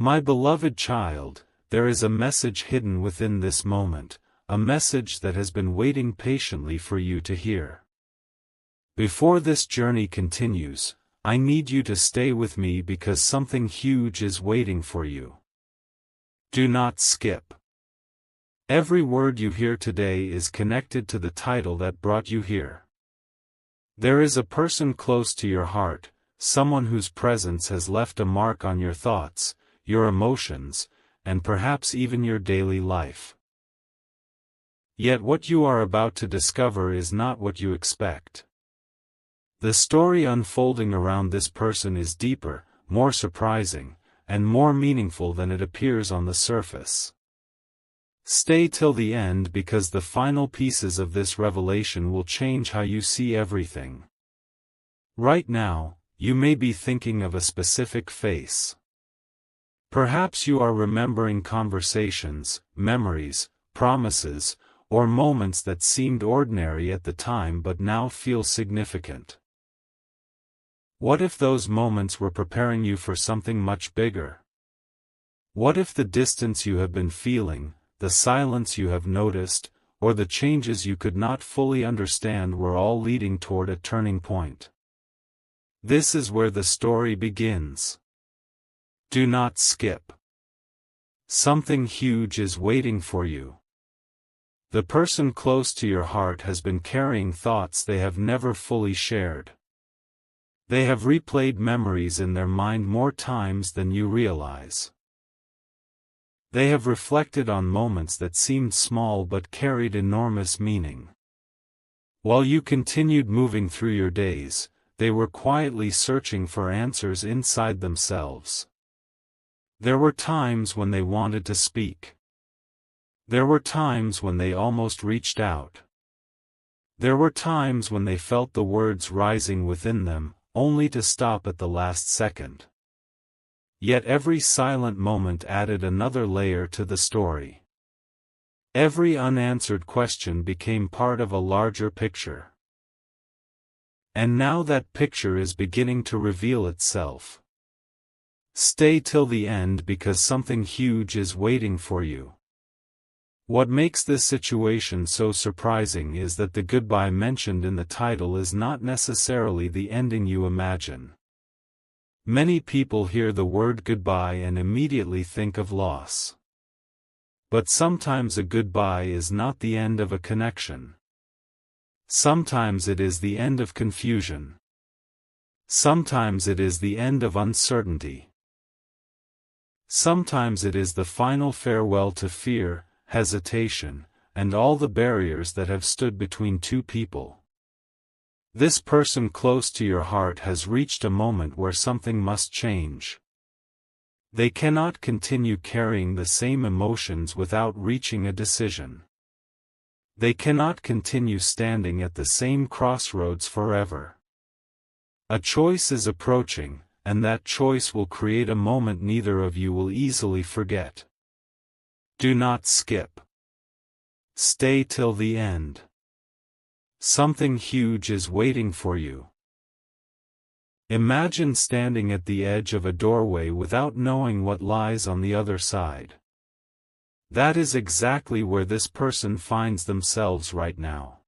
My beloved child, there is a message hidden within this moment, a message that has been waiting patiently for you to hear. Before this journey continues, I need you to stay with me because something huge is waiting for you. Do not skip. Every word you hear today is connected to the title that brought you here. There is a person close to your heart, someone whose presence has left a mark on your thoughts, your emotions, and perhaps even your daily life. Yet what you are about to discover is not what you expect. The story unfolding around this person is deeper, more surprising, and more meaningful than it appears on the surface. Stay till the end because the final pieces of this revelation will change how you see everything. Right now, you may be thinking of a specific face. Perhaps you are remembering conversations, memories, promises, or moments that seemed ordinary at the time but now feel significant. What if those moments were preparing you for something much bigger? What if the distance you have been feeling, the silence you have noticed, or the changes you could not fully understand were all leading toward a turning point? This is where the story begins. Do not skip. Something huge is waiting for you. The person close to your heart has been carrying thoughts they have never fully shared. They have replayed memories in their mind more times than you realize. They have reflected on moments that seemed small but carried enormous meaning. While you continued moving through your days, they were quietly searching for answers inside themselves. There were times when they wanted to speak. There were times when they almost reached out. There were times when they felt the words rising within them, only to stop at the last second. Yet every silent moment added another layer to the story. Every unanswered question became part of a larger picture. And now that picture is beginning to reveal itself. Stay till the end because something huge is waiting for you. What makes this situation so surprising is that the goodbye mentioned in the title is not necessarily the ending you imagine. Many people hear the word goodbye and immediately think of loss. But sometimes a goodbye is not the end of a connection. Sometimes it is the end of confusion. Sometimes it is the end of uncertainty. Sometimes it is the final farewell to fear, hesitation, and all the barriers that have stood between two people. This person close to your heart has reached a moment where something must change. They cannot continue carrying the same emotions without reaching a decision. They cannot continue standing at the same crossroads forever. A choice is approaching, and that choice will create a moment neither of you will easily forget. Do not skip. Stay till the end. Something huge is waiting for you. Imagine standing at the edge of a doorway without knowing what lies on the other side. That is exactly where this person finds themselves right now.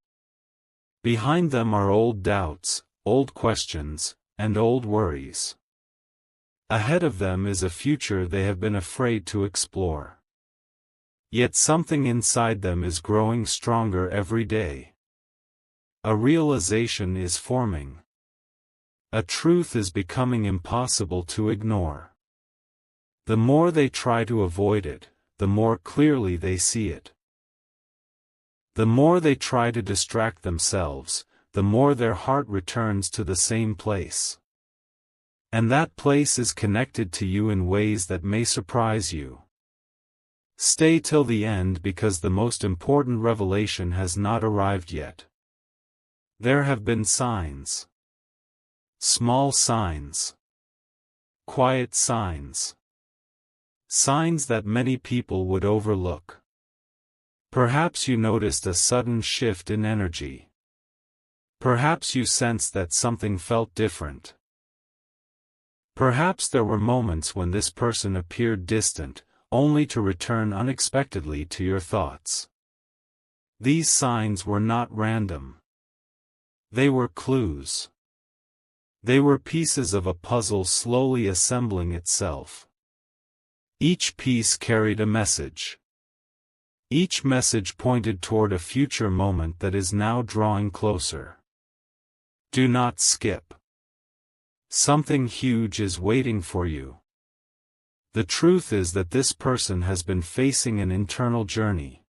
Behind them are old doubts, old questions, and old worries. Ahead of them is a future they have been afraid to explore. Yet something inside them is growing stronger every day. A realization is forming. A truth is becoming impossible to ignore. The more they try to avoid it, the more clearly they see it. The more they try to distract themselves, the more their heart returns to the same place. And that place is connected to you in ways that may surprise you. Stay till the end because the most important revelation has not arrived yet. There have been signs. Small signs. Quiet signs. Signs that many people would overlook. Perhaps you noticed a sudden shift in energy. Perhaps you sensed that something felt different. Perhaps there were moments when this person appeared distant, only to return unexpectedly to your thoughts. These signs were not random. They were clues. They were pieces of a puzzle slowly assembling itself. Each piece carried a message. Each message pointed toward a future moment that is now drawing closer. Do not skip. Something huge is waiting for you. The truth is that this person has been facing an internal journey.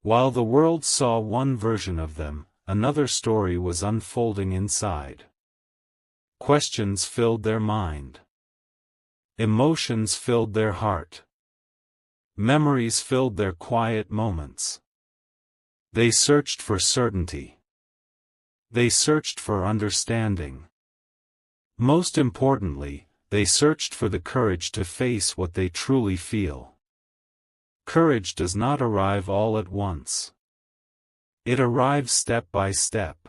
While the world saw one version of them, another story was unfolding inside. Questions filled their mind. Emotions filled their heart. Memories filled their quiet moments. They searched for certainty. They searched for understanding. Most importantly, they searched for the courage to face what they truly feel. Courage does not arrive all at once. It arrives step by step.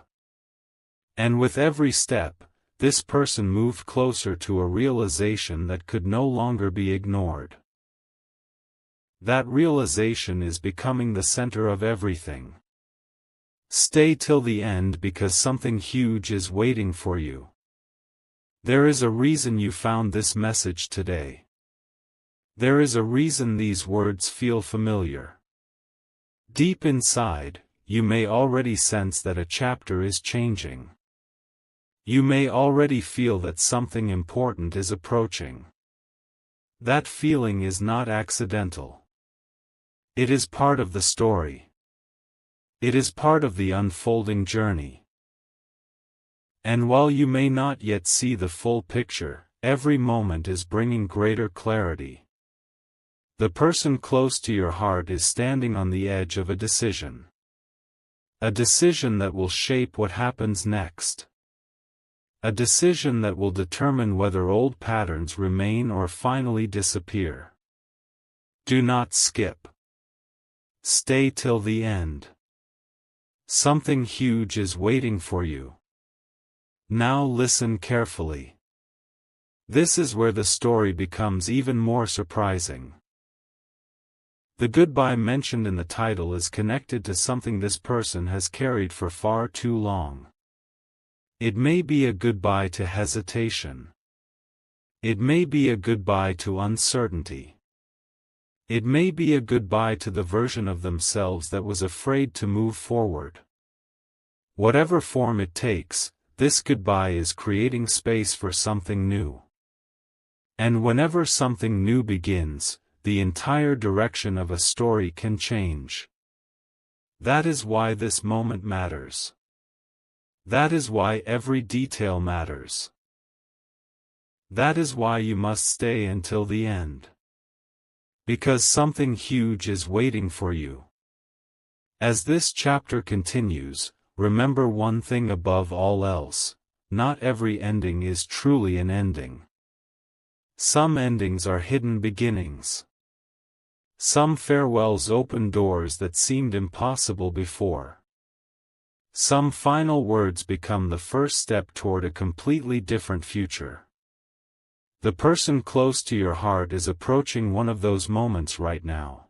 And with every step, this person moved closer to a realization that could no longer be ignored. That realization is becoming the center of everything. Stay till the end because something huge is waiting for you. There is a reason you found this message today. There is a reason these words feel familiar. Deep inside, you may already sense that a chapter is changing. You may already feel that something important is approaching. That feeling is not accidental. It is part of the story. It is part of the unfolding journey. And while you may not yet see the full picture, every moment is bringing greater clarity. The person close to your heart is standing on the edge of a decision. A decision that will shape what happens next. A decision that will determine whether old patterns remain or finally disappear. Do not skip. Stay till the end. Something huge is waiting for you. Now listen carefully. This is where the story becomes even more surprising. The goodbye mentioned in the title is connected to something this person has carried for far too long. It may be a goodbye to hesitation. It may be a goodbye to uncertainty. It may be a goodbye to the version of themselves that was afraid to move forward. Whatever form it takes, this goodbye is creating space for something new. And whenever something new begins, the entire direction of a story can change. That is why this moment matters. That is why every detail matters. That is why you must stay until the end. Because something huge is waiting for you. As this chapter continues, remember one thing above all else: not every ending is truly an ending. Some endings are hidden beginnings. Some farewells open doors that seemed impossible before. Some final words become the first step toward a completely different future. The person close to your heart is approaching one of those moments right now.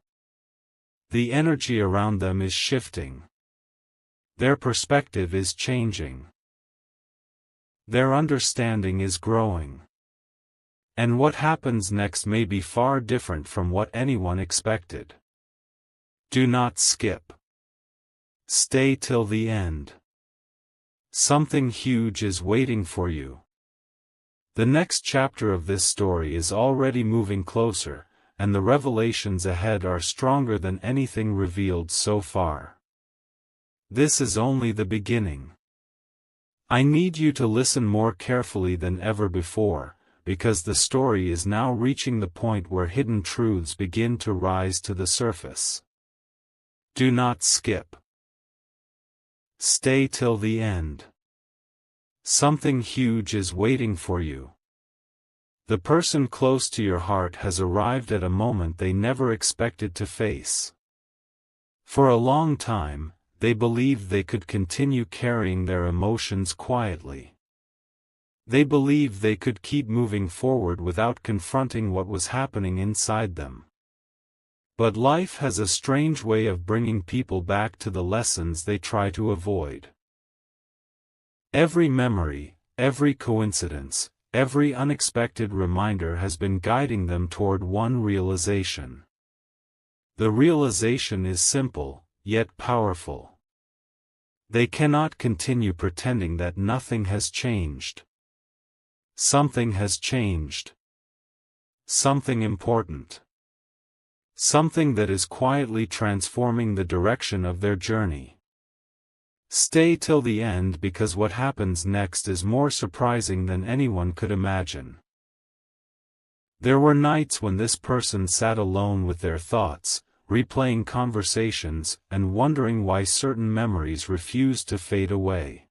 The energy around them is shifting. Their perspective is changing. Their understanding is growing. And what happens next may be far different from what anyone expected. Do not skip. Stay till the end. Something huge is waiting for you. The next chapter of this story is already moving closer, and the revelations ahead are stronger than anything revealed so far. This is only the beginning. I need you to listen more carefully than ever before, because the story is now reaching the point where hidden truths begin to rise to the surface. Do not skip. Stay till the end. Something huge is waiting for you. The person close to your heart has arrived at a moment they never expected to face. For a long time, they believed they could continue carrying their emotions quietly. They believed they could keep moving forward without confronting what was happening inside them. But life has a strange way of bringing people back to the lessons they try to avoid. Every memory, every coincidence, every unexpected reminder has been guiding them toward one realization. The realization is simple, yet powerful. They cannot continue pretending that nothing has changed. Something has changed. Something important. Something that is quietly transforming the direction of their journey. Stay till the end, because what happens next is more surprising than anyone could imagine. There were nights when this person sat alone with their thoughts, replaying conversations and wondering why certain memories refused to fade away.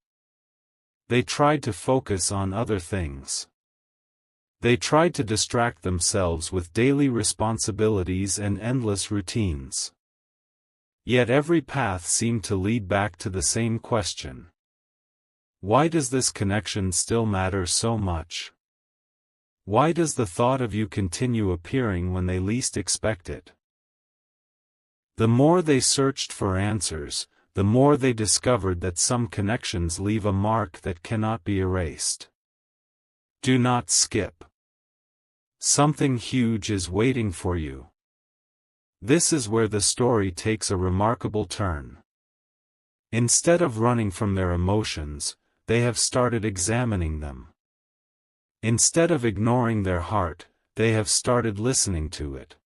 They tried to focus on other things. They tried to distract themselves with daily responsibilities and endless routines. Yet every path seemed to lead back to the same question. Why does this connection still matter so much? Why does the thought of you continue appearing when they least expect it? The more they searched for answers, the more they discovered that some connections leave a mark that cannot be erased. Do not skip. Something huge is waiting for you. This is where the story takes a remarkable turn. Instead of running from their emotions, they have started examining them. Instead of ignoring their heart, they have started listening to it.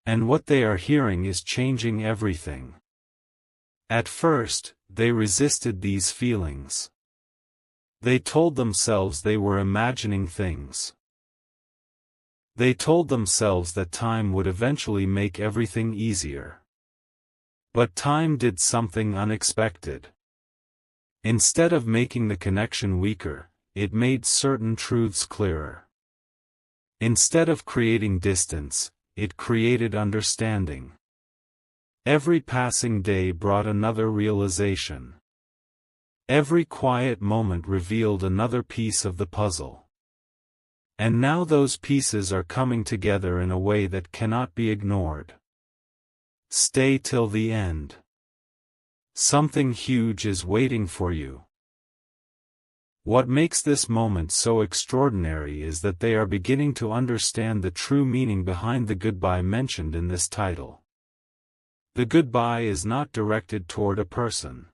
And what they are hearing is changing everything. At first, they resisted these feelings. They told themselves they were imagining things. They told themselves that time would eventually make everything easier. But time did something unexpected. Instead of making the connection weaker, it made certain truths clearer. Instead of creating distance, it created understanding. Every passing day brought another realization. Every quiet moment revealed another piece of the puzzle. And now those pieces are coming together in a way that cannot be ignored. Stay till the end. Something huge is waiting for you. What makes this moment so extraordinary is that they are beginning to understand the true meaning behind the goodbye mentioned in this title. The goodbye is not directed toward a person.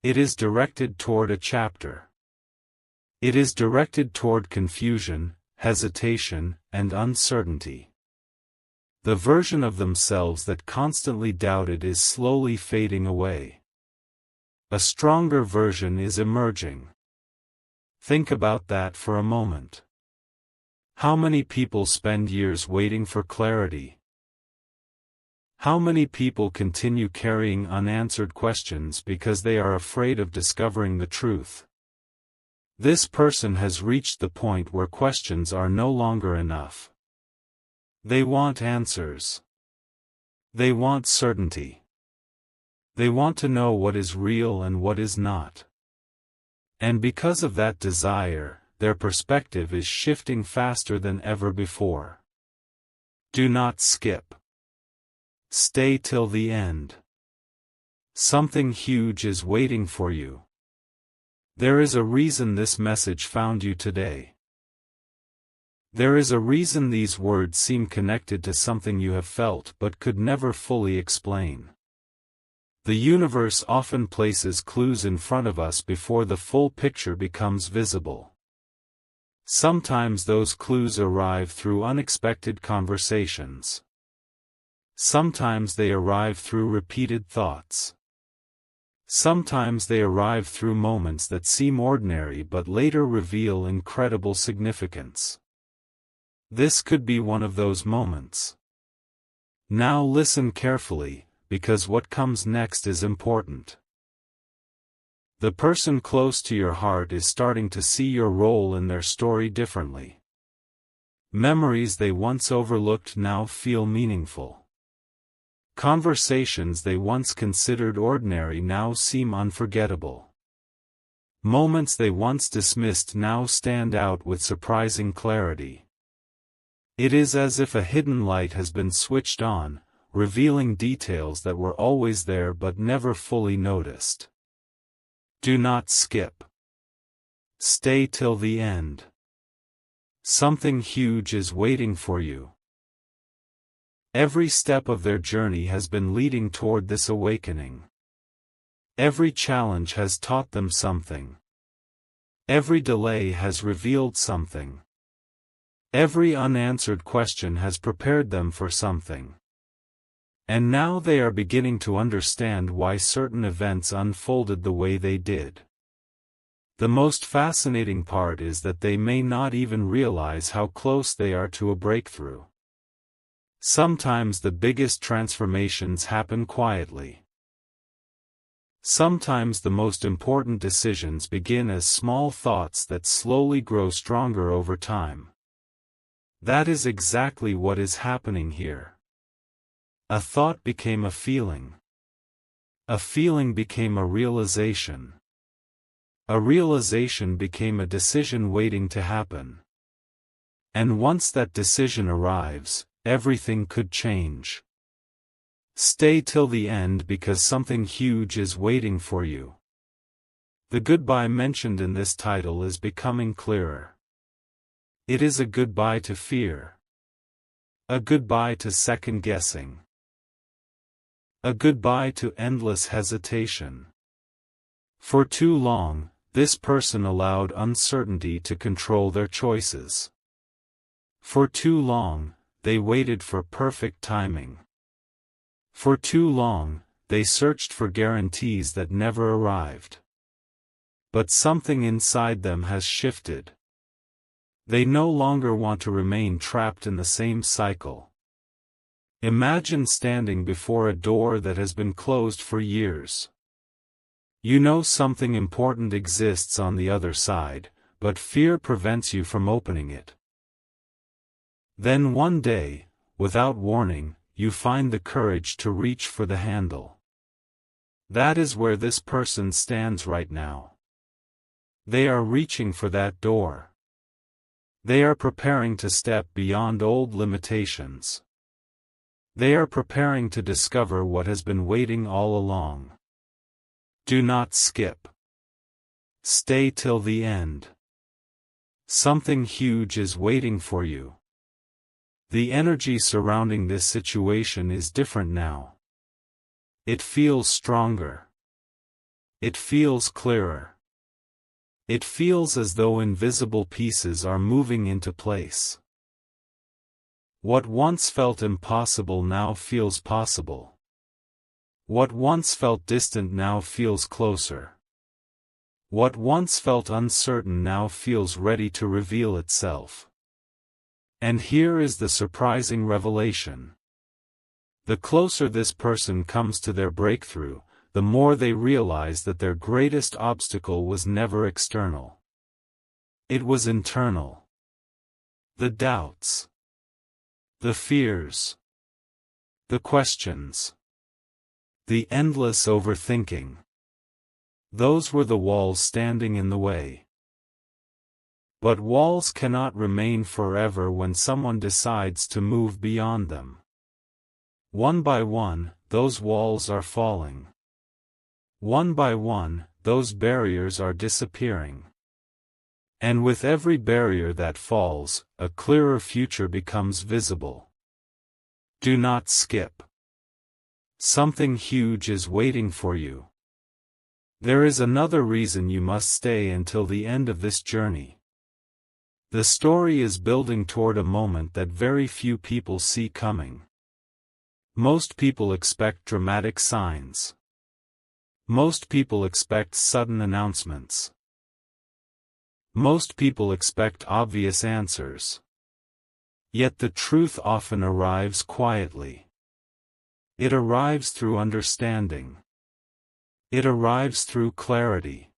It is directed toward a chapter. It is directed toward confusion, hesitation, and uncertainty. The version of themselves that constantly doubted is slowly fading away. A stronger version is emerging. Think about that for a moment. How many people spend years waiting for clarity? How many people continue carrying unanswered questions because they are afraid of discovering the truth? This person has reached the point where questions are no longer enough. They want answers. They want certainty. They want to know what is real and what is not. And because of that desire, their perspective is shifting faster than ever before. Do not skip. Stay till the end. Something huge is waiting for you. There is a reason this message found you today. There is a reason these words seem connected to something you have felt but could never fully explain. The universe often places clues in front of us before the full picture becomes visible. Sometimes those clues arrive through unexpected conversations. Sometimes they arrive through repeated thoughts. Sometimes they arrive through moments that seem ordinary but later reveal incredible significance. This could be one of those moments. Now listen carefully, because what comes next is important. The person close to your heart is starting to see your role in their story differently. Memories they once overlooked now feel meaningful. Conversations they once considered ordinary now seem unforgettable. Moments they once dismissed now stand out with surprising clarity. It is as if a hidden light has been switched on, revealing details that were always there but never fully noticed. Do not skip. Stay till the end. Something huge is waiting for you. Every step of their journey has been leading toward this awakening. Every challenge has taught them something. Every delay has revealed something. Every unanswered question has prepared them for something. And now they are beginning to understand why certain events unfolded the way they did. The most fascinating part is that they may not even realize how close they are to a breakthrough. Sometimes the biggest transformations happen quietly. Sometimes the most important decisions begin as small thoughts that slowly grow stronger over time. That is exactly what is happening here. A thought became a feeling. A feeling became a realization. A realization became a decision waiting to happen. And once that decision arrives, everything could change. Stay till the end because something huge is waiting for you. The goodbye mentioned in this title is becoming clearer. It is a goodbye to fear. A goodbye to second guessing. A goodbye to endless hesitation. For too long, this person allowed uncertainty to control their choices. For too long, they waited for perfect timing. For too long, they searched for guarantees that never arrived. But something inside them has shifted. They no longer want to remain trapped in the same cycle. Imagine standing before a door that has been closed for years. You know something important exists on the other side, but fear prevents you from opening it. Then one day, without warning, you find the courage to reach for the handle. That is where this person stands right now. They are reaching for that door. They are preparing to step beyond old limitations. They are preparing to discover what has been waiting all along. Do not skip. Stay till the end. Something huge is waiting for you. The energy surrounding this situation is different now. It feels stronger. It feels clearer. It feels as though invisible pieces are moving into place. What once felt impossible now feels possible. What once felt distant now feels closer. What once felt uncertain now feels ready to reveal itself. And here is the surprising revelation. The closer this person comes to their breakthrough, the more they realize that their greatest obstacle was never external. It was internal. The doubts. The fears. The questions. The endless overthinking. Those were the walls standing in the way. But walls cannot remain forever when someone decides to move beyond them. One by one, those walls are falling. One by one, those barriers are disappearing. And with every barrier that falls, a clearer future becomes visible. Do not skip. Something huge is waiting for you. There is another reason you must stay until the end of this journey. The story is building toward a moment that very few people see coming. Most people expect dramatic signs. Most people expect sudden announcements. Most people expect obvious answers. Yet the truth often arrives quietly. It arrives through understanding. It arrives through clarity.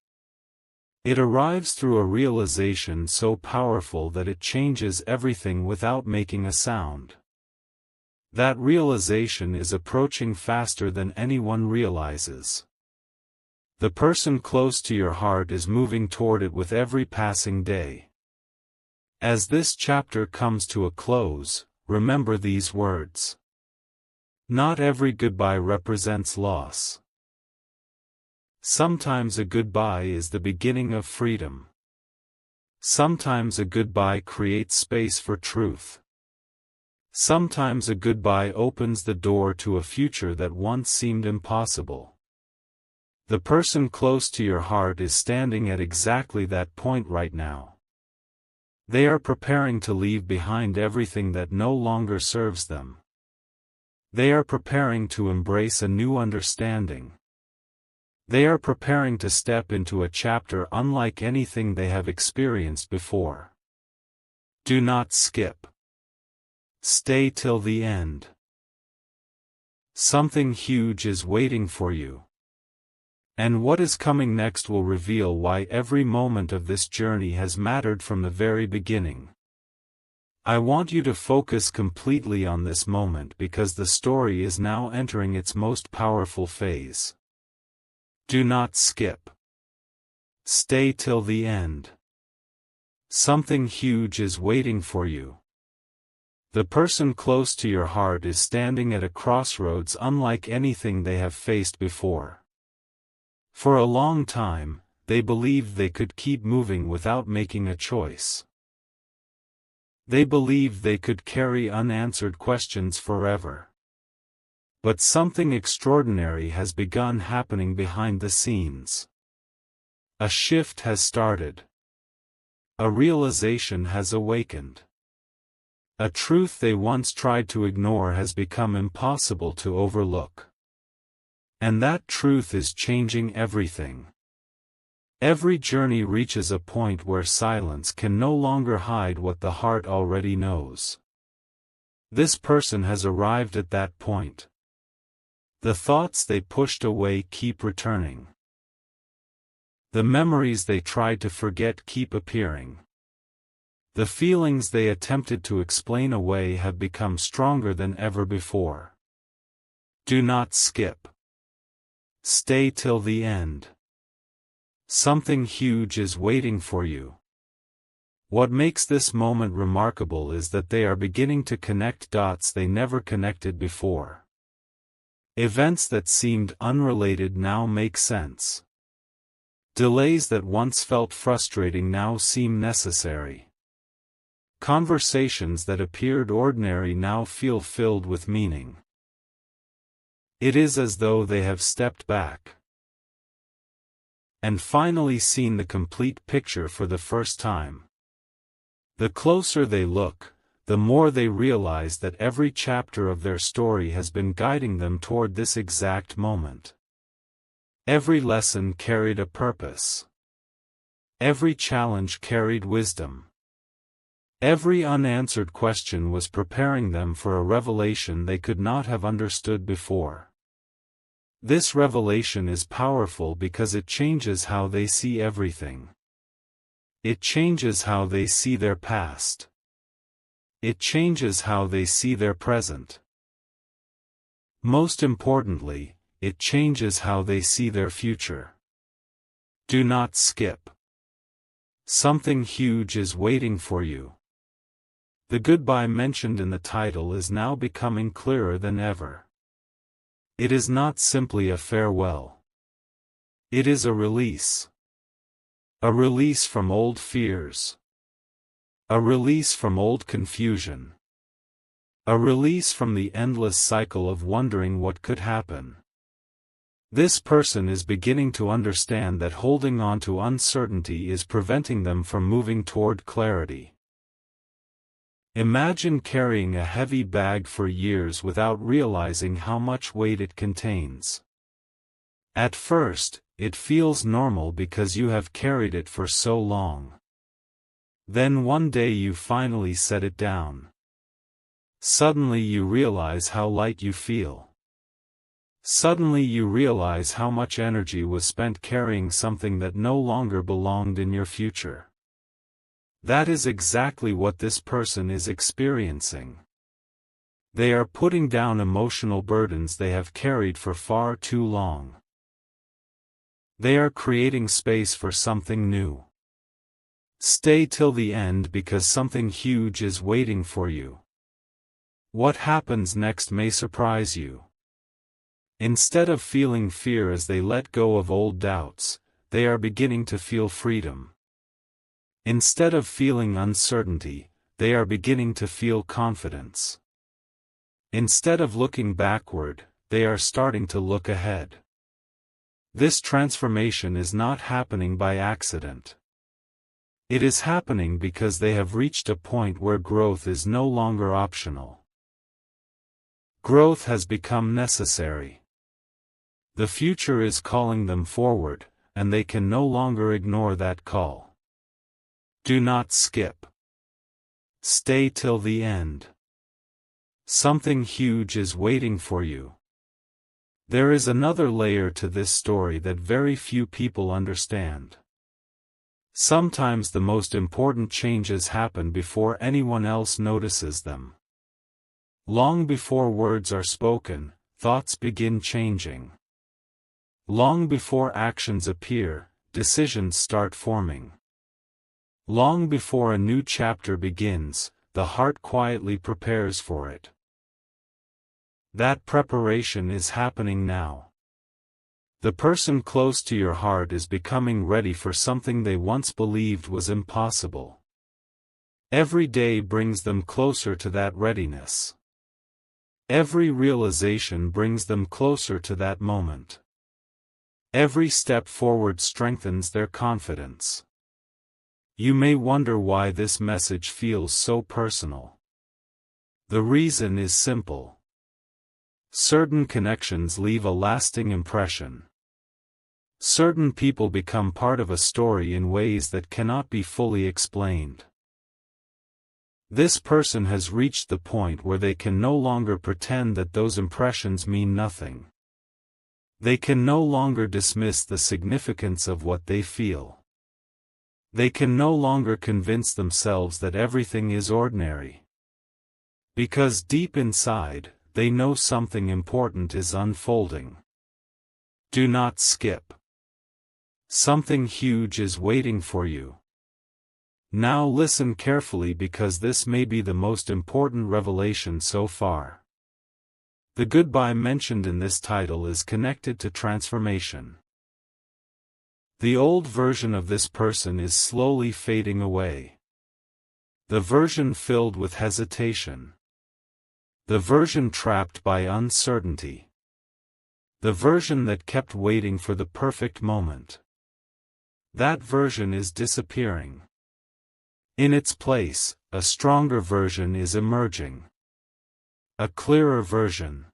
It arrives through a realization so powerful that it changes everything without making a sound. That realization is approaching faster than anyone realizes. The person close to your heart is moving toward it with every passing day. As this chapter comes to a close, remember these words. Not every goodbye represents loss. Sometimes a goodbye is the beginning of freedom. Sometimes a goodbye creates space for truth. Sometimes a goodbye opens the door to a future that once seemed impossible. The person close to your heart is standing at exactly that point right now. They are preparing to leave behind everything that no longer serves them. They are preparing to embrace a new understanding. They are preparing to step into a chapter unlike anything they have experienced before. Do not skip. Stay till the end. Something huge is waiting for you. And what is coming next will reveal why every moment of this journey has mattered from the very beginning. I want you to focus completely on this moment because the story is now entering its most powerful phase. Do not skip. Stay till the end. Something huge is waiting for you. The person close to your heart is standing at a crossroads unlike anything they have faced before. For a long time, they believed they could keep moving without making a choice. They believed they could carry unanswered questions forever. But something extraordinary has begun happening behind the scenes. A shift has started. A realization has awakened. A truth they once tried to ignore has become impossible to overlook. And that truth is changing everything. Every journey reaches a point where silence can no longer hide what the heart already knows. This person has arrived at that point. The thoughts they pushed away keep returning. The memories they tried to forget keep appearing. The feelings they attempted to explain away have become stronger than ever before. Do not skip. Stay till the end. Something huge is waiting for you. What makes this moment remarkable is that they are beginning to connect dots they never connected before. Events that seemed unrelated now make sense. Delays that once felt frustrating now seem necessary. Conversations that appeared ordinary now feel filled with meaning. It is as though they have stepped back and finally seen the complete picture for the first time. The closer they look, the more they realize that every chapter of their story has been guiding them toward this exact moment. Every lesson carried a purpose. Every challenge carried wisdom. Every unanswered question was preparing them for a revelation they could not have understood before. This revelation is powerful because it changes how they see everything. It changes how they see their past. It changes how they see their present. Most importantly, it changes how they see their future. Do not skip. Something huge is waiting for you. The goodbye mentioned in the title is now becoming clearer than ever. It is not simply a farewell. It is a release. A release from old fears. A release from old confusion. A release from the endless cycle of wondering what could happen. This person is beginning to understand that holding on to uncertainty is preventing them from moving toward clarity. Imagine carrying a heavy bag for years without realizing how much weight it contains. At first, it feels normal because you have carried it for so long. Then one day you finally set it down. Suddenly you realize how light you feel. Suddenly you realize how much energy was spent carrying something that no longer belonged in your future. That is exactly what this person is experiencing. They are putting down emotional burdens they have carried for far too long. They are creating space for something new. Stay till the end because something huge is waiting for you. What happens next may surprise you. Instead of feeling fear as they let go of old doubts, they are beginning to feel freedom. Instead of feeling uncertainty, they are beginning to feel confidence. Instead of looking backward, they are starting to look ahead. This transformation is not happening by accident. It is happening because they have reached a point where growth is no longer optional. Growth has become necessary. The future is calling them forward, and they can no longer ignore that call. Do not skip. Stay till the end. Something huge is waiting for you. There is another layer to this story that very few people understand. Sometimes the most important changes happen before anyone else notices them. Long before words are spoken, thoughts begin changing. Long before actions appear, decisions start forming. Long before a new chapter begins, the heart quietly prepares for it. That preparation is happening now. The person close to your heart is becoming ready for something they once believed was impossible. Every day brings them closer to that readiness. Every realization brings them closer to that moment. Every step forward strengthens their confidence. You may wonder why this message feels so personal. The reason is simple. Certain connections leave a lasting impression. Certain people become part of a story in ways that cannot be fully explained. This person has reached the point where they can no longer pretend that those impressions mean nothing. They can no longer dismiss the significance of what they feel. They can no longer convince themselves that everything is ordinary. Because deep inside, they know something important is unfolding. Do not skip. Something huge is waiting for you. Now listen carefully because this may be the most important revelation so far. The goodbye mentioned in this title is connected to transformation. The old version of this person is slowly fading away. The version filled with hesitation. The version trapped by uncertainty. The version that kept waiting for the perfect moment. That version is disappearing. In its place, a stronger version is emerging. A clearer version.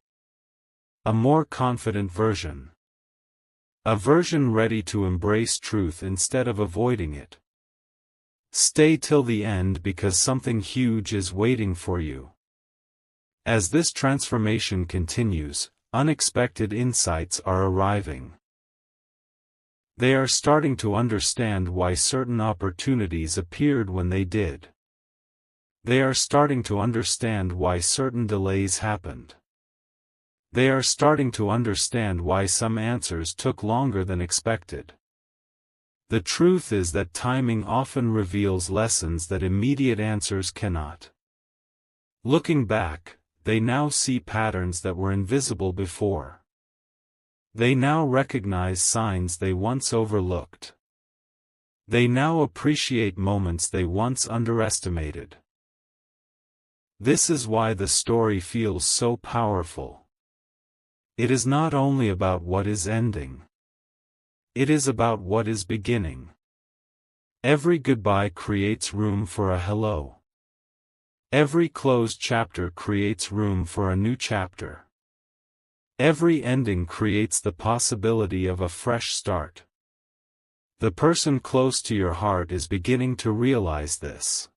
A more confident version. A version ready to embrace truth instead of avoiding it. Stay till the end because something huge is waiting for you. As this transformation continues, unexpected insights are arriving. They are starting to understand why certain opportunities appeared when they did. They are starting to understand why certain delays happened. They are starting to understand why some answers took longer than expected. The truth is that timing often reveals lessons that immediate answers cannot. Looking back, they now see patterns that were invisible before. They now recognize signs they once overlooked. They now appreciate moments they once underestimated. This is why the story feels so powerful. It is not only about what is ending. It is about what is beginning. Every goodbye creates room for a hello. Every closed chapter creates room for a new chapter. Every ending creates the possibility of a fresh start. The person close to your heart is beginning to realize this.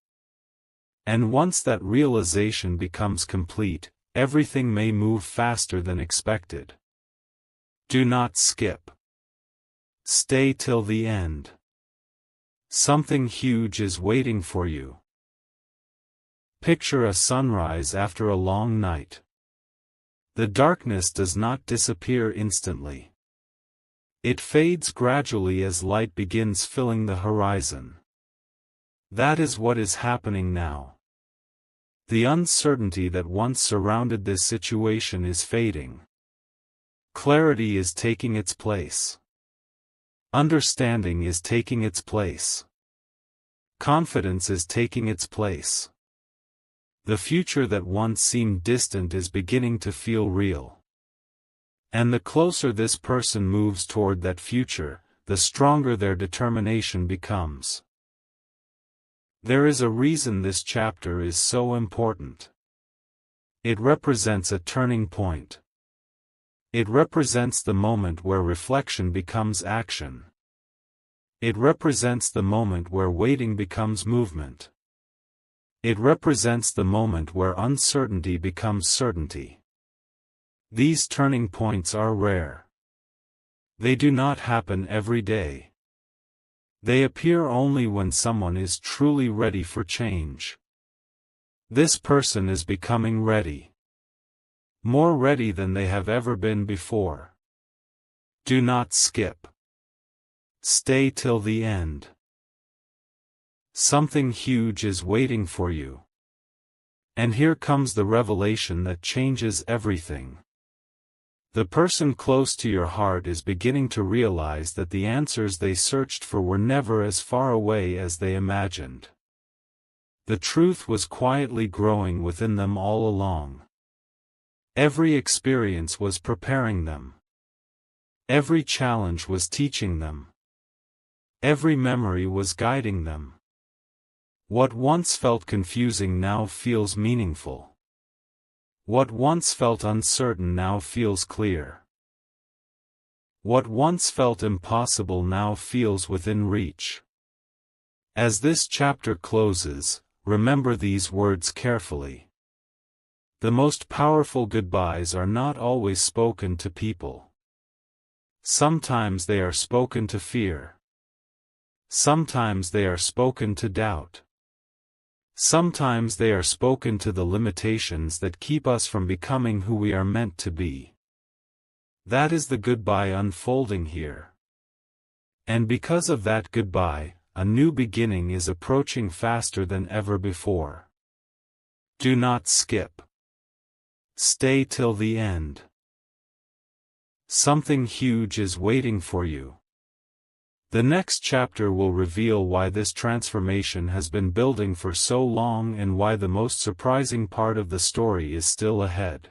And once that realization becomes complete, everything may move faster than expected. Do not skip. Stay till the end. Something huge is waiting for you. Picture a sunrise after a long night. The darkness does not disappear instantly. It fades gradually as light begins filling the horizon. That is what is happening now. The uncertainty that once surrounded this situation is fading. Clarity is taking its place. Understanding is taking its place. Confidence is taking its place. The future that once seemed distant is beginning to feel real. And the closer this person moves toward that future, the stronger their determination becomes. There is a reason this chapter is so important. It represents a turning point. It represents the moment where reflection becomes action. It represents the moment where waiting becomes movement. It represents the moment where uncertainty becomes certainty. These turning points are rare. They do not happen every day. They appear only when someone is truly ready for change. This person is becoming ready. More ready than they have ever been before. Do not skip. Stay till the end. Something huge is waiting for you. And here comes the revelation that changes everything. The person close to your heart is beginning to realize that the answers they searched for were never as far away as they imagined. The truth was quietly growing within them all along. Every experience was preparing them. Every challenge was teaching them. Every memory was guiding them. What once felt confusing now feels meaningful. What once felt uncertain now feels clear. What once felt impossible now feels within reach. As this chapter closes, remember these words carefully. The most powerful goodbyes are not always spoken to people. Sometimes they are spoken to fear. Sometimes they are spoken to doubt. Sometimes they are spoken to the limitations that keep us from becoming who we are meant to be. That is the goodbye unfolding here. And because of that goodbye, a new beginning is approaching faster than ever before. Do not skip. Stay till the end. Something huge is waiting for you. The next chapter will reveal why this transformation has been building for so long and why the most surprising part of the story is still ahead.